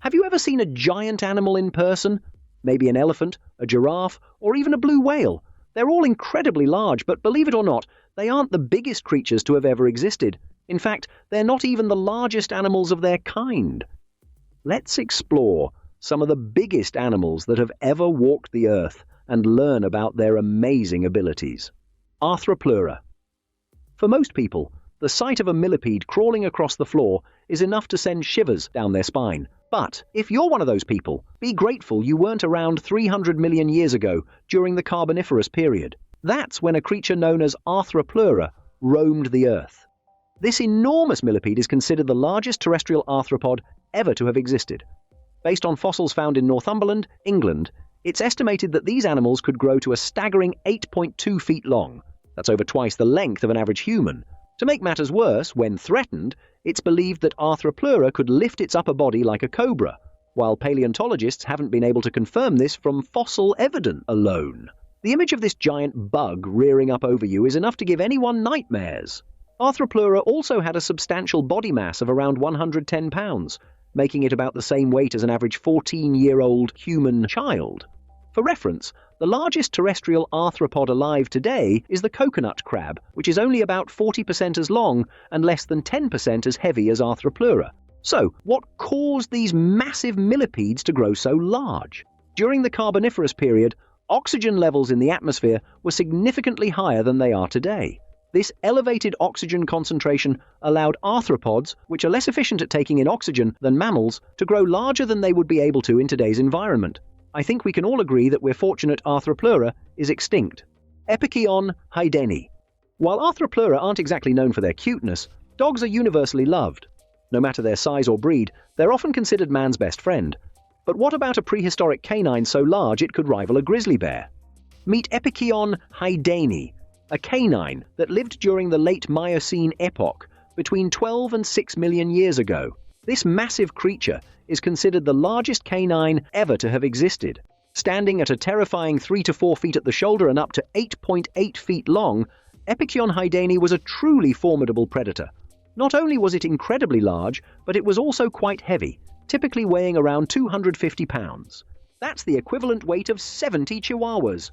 Have you ever seen a giant animal in person? Maybe an elephant, a giraffe, or even a blue whale. They're all incredibly large, but believe it or not, they aren't the biggest creatures to have ever existed. In fact, they're not even the largest animals of their kind. Let's explore some of the biggest animals that have ever walked the earth and learn about their amazing abilities. Arthropleura. For most people, the sight of a millipede crawling across the floor is enough to send shivers down their spine. But if you're one of those people, be grateful you weren't around 300 million years ago during the Carboniferous period. That's when a creature known as Arthropleura roamed the earth. This enormous millipede is considered the largest terrestrial arthropod ever to have existed. Based on fossils found in Northumberland, England, it's estimated that these animals could grow to a staggering 8.2 feet long. That's over twice the length of an average human. To make matters worse, when threatened, it's believed that Arthropleura could lift its upper body like a cobra, while paleontologists haven't been able to confirm this from fossil evidence alone. The image of this giant bug rearing up over you is enough to give anyone nightmares. Arthropleura also had a substantial body mass of around 110 pounds, making it about the same weight as an average 14-year-old human child. For reference, the largest terrestrial arthropod alive today is the coconut crab, which is only about 40% as long and less than 10% as heavy as Arthropleura. So, what caused these massive millipedes to grow so large? During the Carboniferous period, oxygen levels in the atmosphere were significantly higher than they are today. This elevated oxygen concentration allowed arthropods, which are less efficient at taking in oxygen than mammals, to grow larger than they would be able to in today's environment. I think we can all agree that we're fortunate Arthropleura is extinct. Epicyon, haydeni. While Arthropleura aren't exactly known for their cuteness, dogs are universally loved. No matter their size or breed, they're often considered man's best friend. But what about a prehistoric canine so large it could rival a grizzly bear? Meet Epicyon haydeni, a canine that lived during the late Miocene epoch, between 12 and 6 million years ago. This massive creature is considered the largest canine ever to have existed. Standing at a terrifying 3 to 4 feet at the shoulder and up to 8.8 feet long, Epicyon haydeni was a truly formidable predator. Not only was it incredibly large, but it was also quite heavy, typically weighing around 250 pounds. That's the equivalent weight of 70 chihuahuas.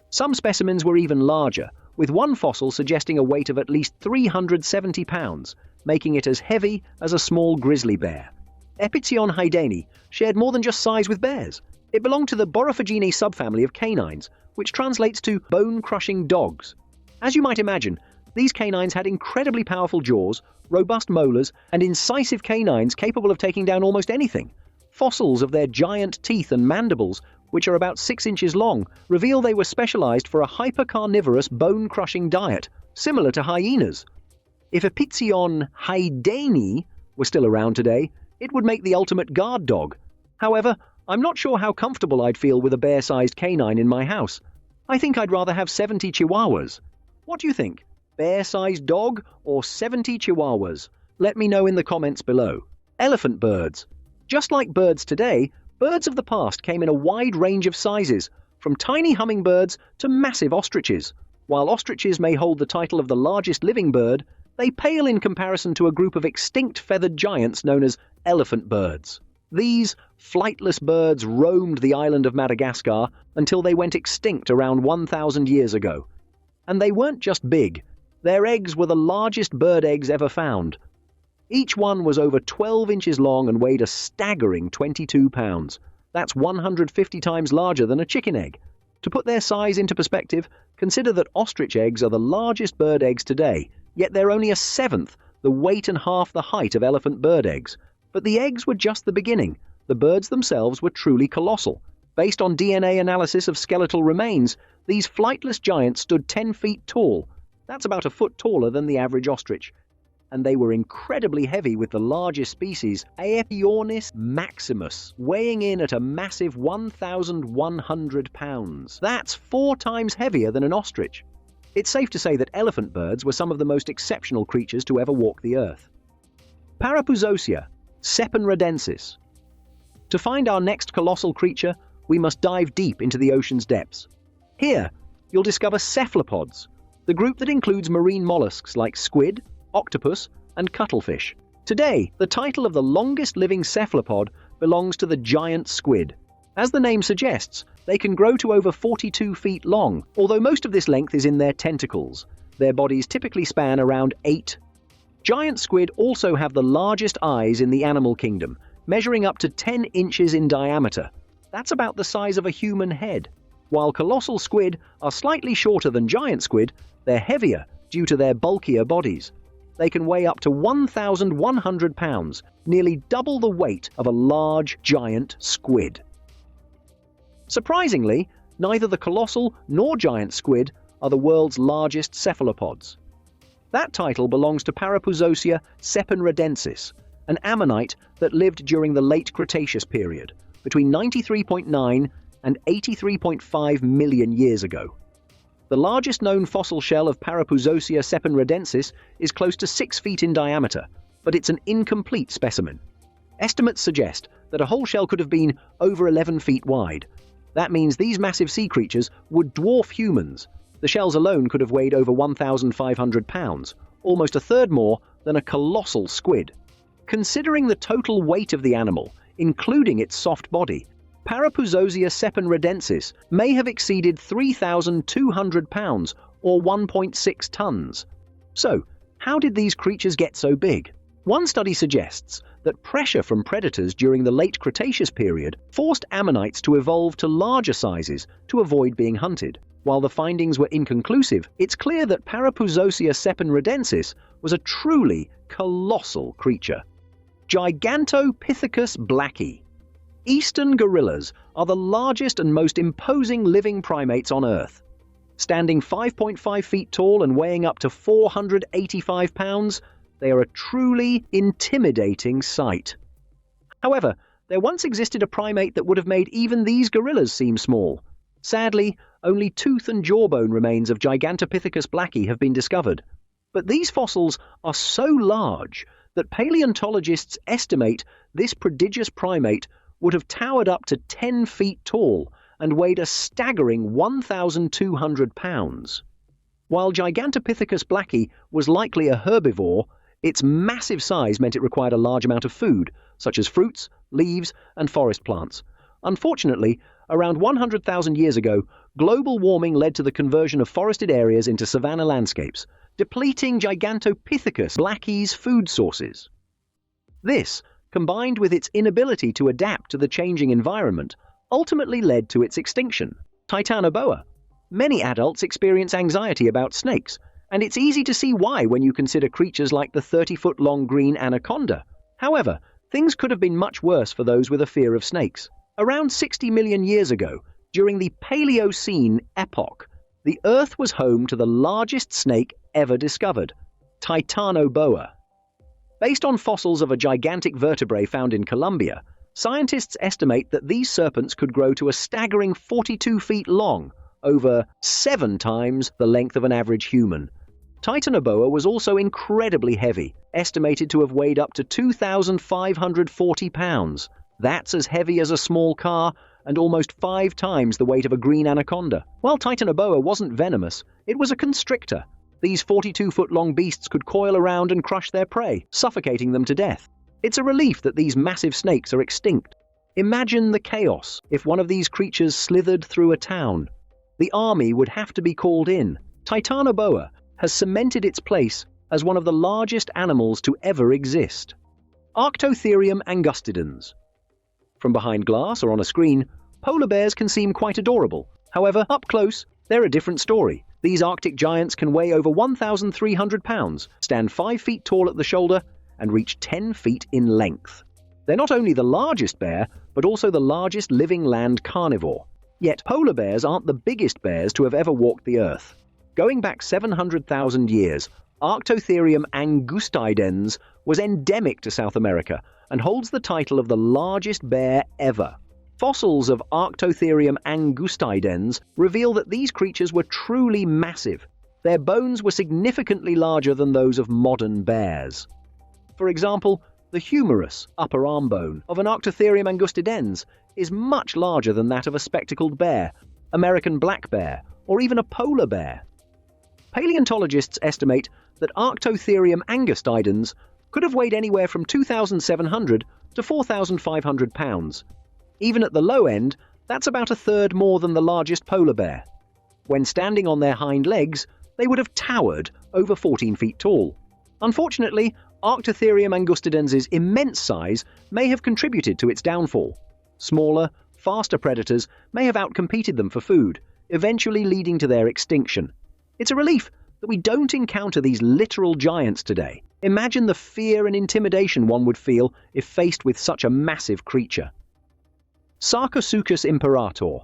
Some specimens were even larger, with one fossil suggesting a weight of at least 370 pounds, making it as heavy as a small grizzly bear. Epicyon haydeni shared more than just size with bears. It belonged to the Borophogyne subfamily of canines, which translates to bone-crushing dogs. As you might imagine, these canines had incredibly powerful jaws, robust molars, and incisive canines capable of taking down almost anything. Fossils of their giant teeth and mandibles, which are about 6 inches long, reveal they were specialized for a hypercarnivorous bone-crushing diet, similar to hyenas. If Epicyon haydeni were still around today, it would make the ultimate guard dog. However, I'm not sure how comfortable I'd feel with a bear-sized canine in my house. I think I'd rather have 70 chihuahuas. What do you think? Bear-sized dog or 70 chihuahuas? Let me know in the comments below. Elephant birds. Just like birds today, birds of the past came in a wide range of sizes, from tiny hummingbirds to massive ostriches. While ostriches may hold the title of the largest living bird, they pale in comparison to a group of extinct feathered giants known as elephant birds. These flightless birds roamed the island of Madagascar until they went extinct around 1,000 years ago. And they weren't just big. Their eggs were the largest bird eggs ever found. Each one was over 12 inches long and weighed a staggering 22 pounds. That's 150 times larger than a chicken egg. To put their size into perspective, consider that ostrich eggs are the largest bird eggs today, yet they're only a seventh the weight and half the height of elephant bird eggs. But the eggs were just the beginning. The birds themselves were truly colossal. Based on DNA analysis of skeletal remains, these flightless giants stood 10 feet tall. That's about a foot taller than the average ostrich. And they were incredibly heavy, with the largest species, Aepyornis maximus, weighing in at a massive 1,100 pounds. That's 4 times heavier than an ostrich. It's safe to say that elephant birds were some of the most exceptional creatures to ever walk the earth. Parapuzosia, seppenradensis. To find our next colossal creature, we must dive deep into the ocean's depths. Here, you'll discover cephalopods, the group that includes marine mollusks like squid, octopus, and cuttlefish. Today, the title of the longest living cephalopod belongs to the giant squid. As the name suggests, they can grow to over 42 feet long, although most of this length is in their tentacles. Their bodies typically span around 8. Giant squid also have the largest eyes in the animal kingdom, measuring up to 10 inches in diameter. That's about the size of a human head. While colossal squid are slightly shorter than giant squid, they're heavier due to their bulkier bodies. They can weigh up to 1,100 pounds, nearly double the weight of a large giant squid. Surprisingly, neither the colossal nor giant squid are the world's largest cephalopods. That title belongs to Parapuzosia seppenradensis, an ammonite that lived during the late Cretaceous period, between 93.9 and 83.5 million years ago. The largest known fossil shell of Parapuzosia seppenradensis is close to 6 feet in diameter, but it's an incomplete specimen. Estimates suggest that a whole shell could have been over 11 feet wide. That means these massive sea creatures would dwarf humans. The shells alone could have weighed over 1,500 pounds, almost a third more than a colossal squid. Considering the total weight of the animal, including its soft body, Parapuzosia seppenradensis may have exceeded 3,200 pounds, or 1.6 tons. So, how did these creatures get so big? One study suggests that pressure from predators during the late Cretaceous period forced ammonites to evolve to larger sizes to avoid being hunted. While the findings were inconclusive, it's clear that Parapuzosia seppenradensis was a truly colossal creature. Gigantopithecus blacki. Eastern gorillas are the largest and most imposing living primates on Earth. Standing 5.5 feet tall and weighing up to 485 pounds, they are a truly intimidating sight. However, there once existed a primate that would have made even these gorillas seem small. Sadly, only tooth and jawbone remains of Gigantopithecus blacki have been discovered. But these fossils are so large that paleontologists estimate this prodigious primate would have towered up to 10 feet tall and weighed a staggering 1,200 pounds. While Gigantopithecus blacki was likely a herbivore, its massive size meant it required a large amount of food, such as fruits, leaves, and forest plants. Unfortunately, around 100,000 years ago, global warming led to the conversion of forested areas into savanna landscapes, depleting Gigantopithecus blacki's food sources. This, combined with its inability to adapt to the changing environment, ultimately led to its extinction. Titanoboa. Many adults experience anxiety about snakes, and it's easy to see why when you consider creatures like the 30-foot-long green anaconda. However, things could have been much worse for those with a fear of snakes. Around 60 million years ago, during the Paleocene epoch, the Earth was home to the largest snake ever discovered, Titanoboa. Based on fossils of a gigantic vertebrate found in Colombia, scientists estimate that these serpents could grow to a staggering 42 feet long, over 7 times the length of an average human. Titanoboa was also incredibly heavy, estimated to have weighed up to 2,540 pounds. That's as heavy as a small car and almost 5 times the weight of a green anaconda. While Titanoboa wasn't venomous, it was a constrictor. These 42-foot-long beasts could coil around and crush their prey, suffocating them to death. It's a relief that these massive snakes are extinct. Imagine the chaos if one of these creatures slithered through a town. The army would have to be called in. Titanoboa has cemented its place as one of the largest animals to ever exist. Arctotherium angustidens. From behind glass or on a screen, polar bears can seem quite adorable. However, up close, they're a different story. These Arctic giants can weigh over 1,300 pounds, stand 5 feet tall at the shoulder, and reach 10 feet in length. They're not only the largest bear, but also the largest living land carnivore. Yet polar bears aren't the biggest bears to have ever walked the Earth. Going back 700,000 years, Arctotherium angustidens was endemic to South America and holds the title of the largest bear ever. Fossils of Arctotherium angustidens reveal that these creatures were truly massive. Their bones were significantly larger than those of modern bears. For example, the humerus, upper arm bone, of an Arctotherium angustidens is much larger than that of a spectacled bear, American black bear, or even a polar bear. Paleontologists estimate that Arctotherium angustidens could have weighed anywhere from 2,700 to 4,500 pounds. Even at the low end, that's about a third more than the largest polar bear. When standing on their hind legs, they would have towered over 14 feet tall. Unfortunately, Arctotherium angustidens' immense size may have contributed to its downfall. Smaller, faster predators may have outcompeted them for food, eventually leading to their extinction. It's a relief that we don't encounter these literal giants today. Imagine the fear and intimidation one would feel if faced with such a massive creature. Sarcosuchus imperator.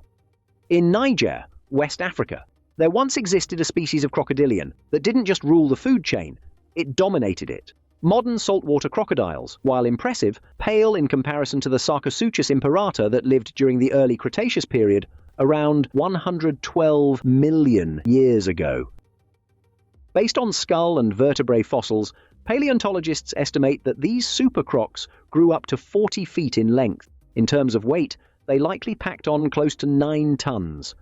In Niger, West Africa, there once existed a species of crocodilian that didn't just rule the food chain, it dominated it. Modern saltwater crocodiles, while impressive, pale in comparison to the Sarcosuchus imperator that lived during the early Cretaceous period, around 112 million years ago. Based on skull and vertebrae fossils, paleontologists estimate that these supercrocs grew up to 40 feet in length. In terms of weight, they likely packed on close to 9 tons.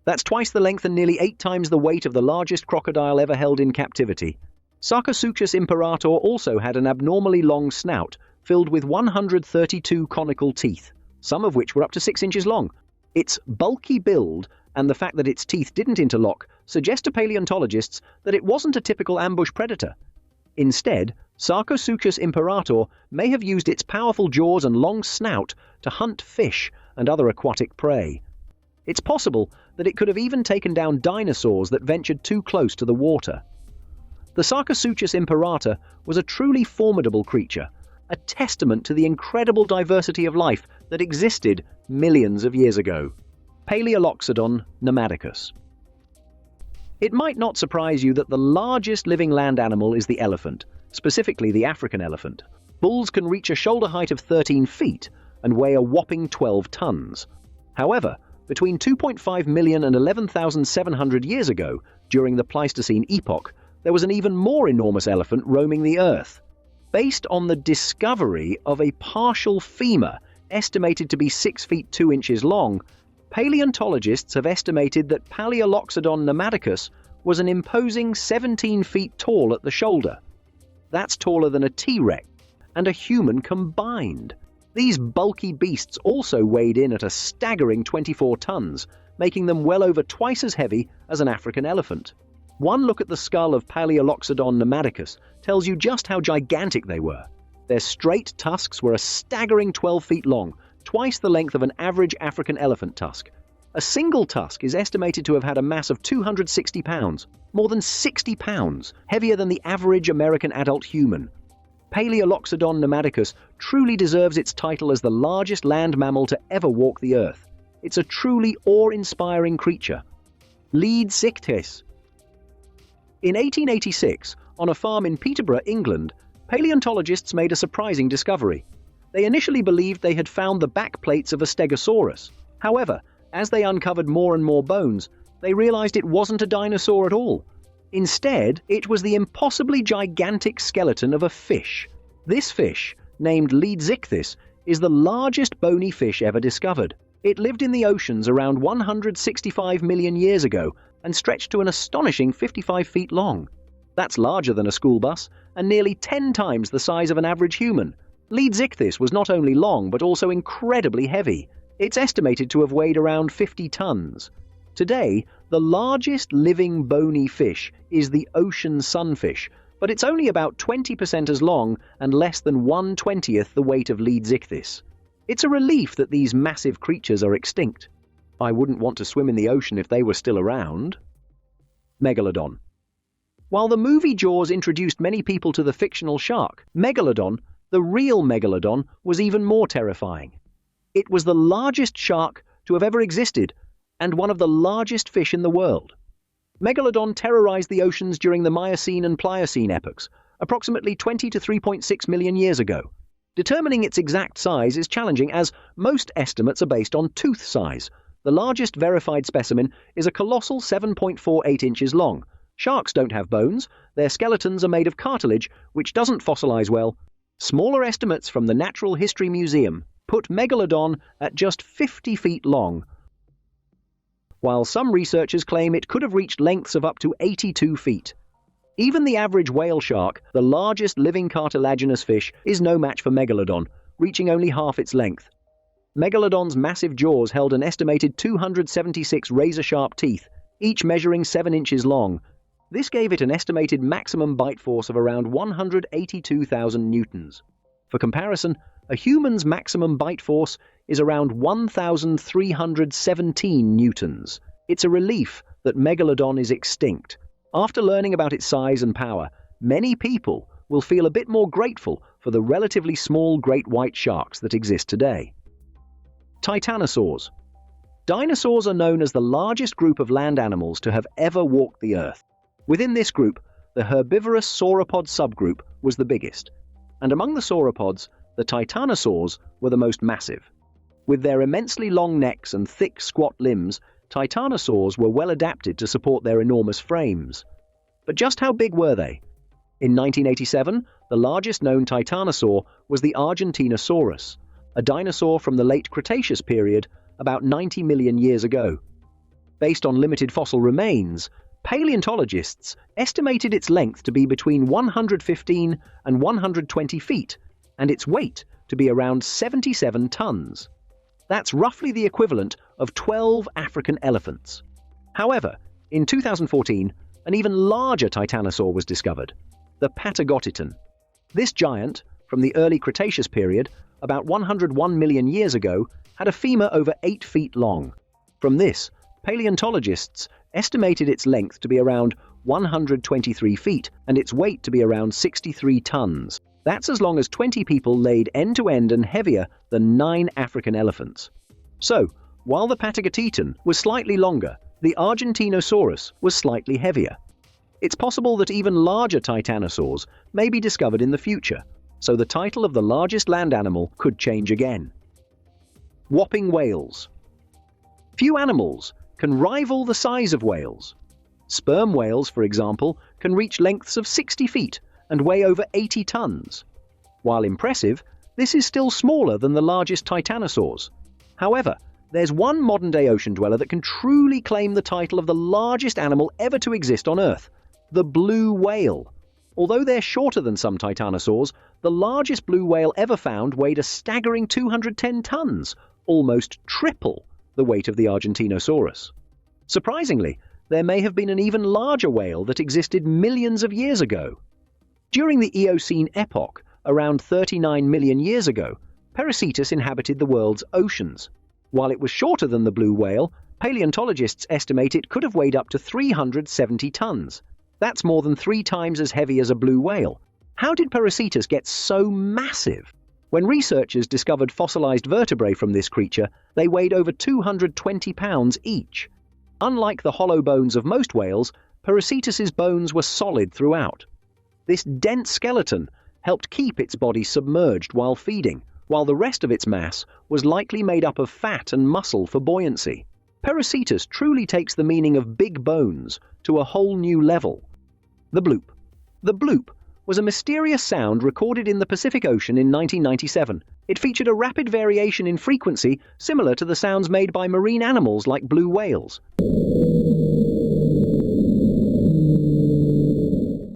That's twice the length and nearly 8 times the weight of the largest crocodile ever held in captivity. Sarcosuchus imperator also had an abnormally long snout filled with 132 conical teeth, some of which were up to 6 inches long. Its bulky build and the fact that its teeth didn't interlock suggest to paleontologists that it wasn't a typical ambush predator. Instead, Sarcosuchus imperator may have used its powerful jaws and long snout to hunt fish and other aquatic prey. It's possible that it could have even taken down dinosaurs that ventured too close to the water. The Sarcosuchus imperator was a truly formidable creature, a testament to the incredible diversity of life that existed millions of years ago. Palaeoloxodon namadicus. It might not surprise you that the largest living land animal is the elephant, specifically the African elephant. Bulls can reach a shoulder height of 13 feet and weigh a whopping 12 tons. However, between 2.5 million and 11,700 years ago, during the Pleistocene epoch, there was an even more enormous elephant roaming the Earth. Based on the discovery of a partial femur estimated to be 6 feet 2 inches long, paleontologists have estimated that Palaeoloxodon namadicus was an imposing 17 feet tall at the shoulder. That's taller than a T-Rex and a human combined. These bulky beasts also weighed in at a staggering 24 tons, making them well over twice as heavy as an African elephant. One look at the skull of Palaeoloxodon namadicus tells you just how gigantic they were. Their straight tusks were a staggering 12 feet long, twice the length of an average African elephant tusk. A single tusk is estimated to have had a mass of 260 pounds, more than 60 pounds, heavier than the average American adult human. Palaeoloxodon namadicus truly deserves its title as the largest land mammal to ever walk the Earth. It's a truly awe-inspiring creature. Leedsichthys. In 1886, on a farm in Peterborough, England, paleontologists made a surprising discovery. They initially believed they had found the back plates of a stegosaurus. However, as they uncovered more and more bones, they realized it wasn't a dinosaur at all. Instead, it was the impossibly gigantic skeleton of a fish. This fish, named Leedsichthys, is the largest bony fish ever discovered. It lived in the oceans around 165 million years ago and stretched to an astonishing 55 feet long. That's larger than a school bus and nearly 10 times the size of an average human. Leedsichthys was not only long but also incredibly heavy. It's estimated to have weighed around 50 tons. Today, the largest living bony fish is the ocean sunfish, but it's only about 20% as long and less than 1/20th the weight of Leedsichthys. It's a relief that these massive creatures are extinct. I wouldn't want to swim in the ocean if they were still around. Megalodon. While the movie Jaws introduced many people to the fictional shark, Megalodon, the real Megalodon, was even more terrifying. It was the largest shark to have ever existed and one of the largest fish in the world. Megalodon terrorized the oceans during the Miocene and Pliocene epochs, approximately 20 to 3.6 million years ago. Determining its exact size is challenging as most estimates are based on tooth size. The largest verified specimen is a colossal 7.48 inches long. Sharks don't have bones. Their skeletons are made of cartilage, which doesn't fossilize well. Smaller estimates from the Natural History Museum put Megalodon at just 50 feet long, while some researchers claim it could have reached lengths of up to 82 feet. Even the average whale shark, the largest living cartilaginous fish, is no match for Megalodon, reaching only half its length. Megalodon's massive jaws held an estimated 276 razor-sharp teeth, each measuring 7 inches long. This gave it an estimated maximum bite force of around 182,000 newtons. For comparison, a human's maximum bite force is around 1,317 newtons. It's a relief that Megalodon is extinct. After learning about its size and power, many people will feel a bit more grateful for the relatively small great white sharks that exist today. Titanosaurs. Dinosaurs are known as the largest group of land animals to have ever walked the Earth. Within this group, the herbivorous sauropod subgroup was the biggest, and among the sauropods, the Titanosaurs were the most massive. With their immensely long necks and thick, squat limbs, Titanosaurs were well adapted to support their enormous frames. But just how big were they? In 1987, the largest known titanosaur was the Argentinosaurus, a dinosaur from the late Cretaceous period, about 90 million years ago. Based on limited fossil remains, paleontologists estimated its length to be between 115 and 120 feet, and its weight to be around 77 tons. That's roughly the equivalent of 12 African elephants. However, in 2014, an even larger titanosaur was discovered, the Patagotitan. This giant, from the early Cretaceous period, about 101 million years ago, had a femur over 8 feet long. From this, paleontologists estimated its length to be around 123 feet and its weight to be around 63 tons. That's as long as 20 people laid end-to-end and heavier than 9 African elephants. So, while the Patagotitan was slightly longer, the Argentinosaurus was slightly heavier. It's possible that even larger titanosaurs may be discovered in the future, so the title of the largest land animal could change again. Whopping whales. Few animals can rival the size of whales. Sperm whales, for example, can reach lengths of 60 feet and weigh over 80 tons. While impressive, this is still smaller than the largest titanosaurs. However, there's one modern-day ocean dweller that can truly claim the title of the largest animal ever to exist on Earth, the blue whale. Although they're shorter than some titanosaurs, the largest blue whale ever found weighed a staggering 210 tons, almost triple the weight of the Argentinosaurus. Surprisingly, there may have been an even larger whale that existed millions of years ago. During the Eocene epoch, around 39 million years ago, Perucetus inhabited the world's oceans. While it was shorter than the blue whale, paleontologists estimate it could have weighed up to 370 tons. That's more than 3 times as heavy as a blue whale. How did Perucetus get so massive? When researchers discovered fossilized vertebrae from this creature, they weighed over 220 pounds each. Unlike the hollow bones of most whales, Perucetus's bones were solid throughout. This dense skeleton helped keep its body submerged while feeding, while the rest of its mass was likely made up of fat and muscle for buoyancy. Perucetus truly takes the meaning of big bones to a whole new level. The bloop. The bloop was a mysterious sound recorded in the Pacific Ocean in 1997. It featured a rapid variation in frequency similar to the sounds made by marine animals like blue whales.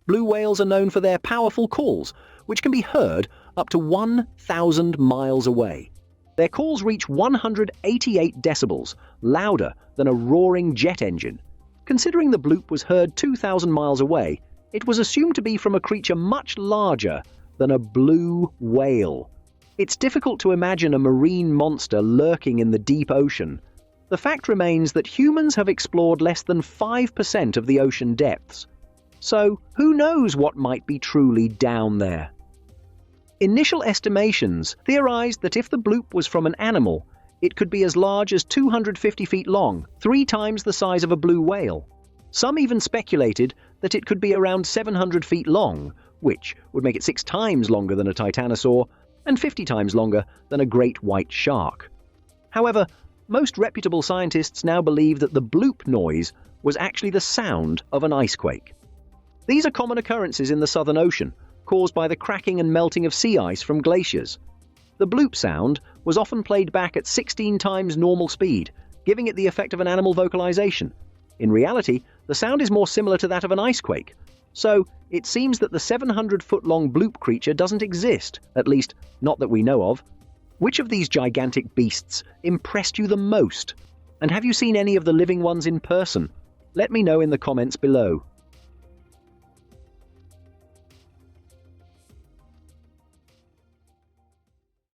Blue whales are known for their powerful calls, which can be heard up to 1,000 miles away. Their calls reach 188 decibels, louder than a roaring jet engine. Considering the bloop was heard 2,000 miles away, it was assumed to be from a creature much larger than a blue whale. It's difficult to imagine a marine monster lurking in the deep ocean. The fact remains that humans have explored less than 5% of the ocean depths. So, who knows what might be truly down there? Initial estimations theorized that if the bloop was from an animal, it could be as large as 250 feet long, 3 times the size of a blue whale. Some even speculated that it could be around 700 feet long, which would make it 6 times longer than a titanosaur and 50 times longer than a great white shark. However, most reputable scientists now believe that the bloop noise was actually the sound of an ice quake. These are common occurrences in the Southern Ocean, caused by the cracking and melting of sea ice from glaciers. The bloop sound was often played back at 16 times normal speed, giving it the effect of an animal vocalization. In reality, the sound is more similar to that of an ice quake, So, it seems that the 700-foot-long Bloop creature doesn't exist, at least not that we know of. Which of these gigantic beasts impressed you the most? And have you seen any of the living ones in person? Let me know in the comments below.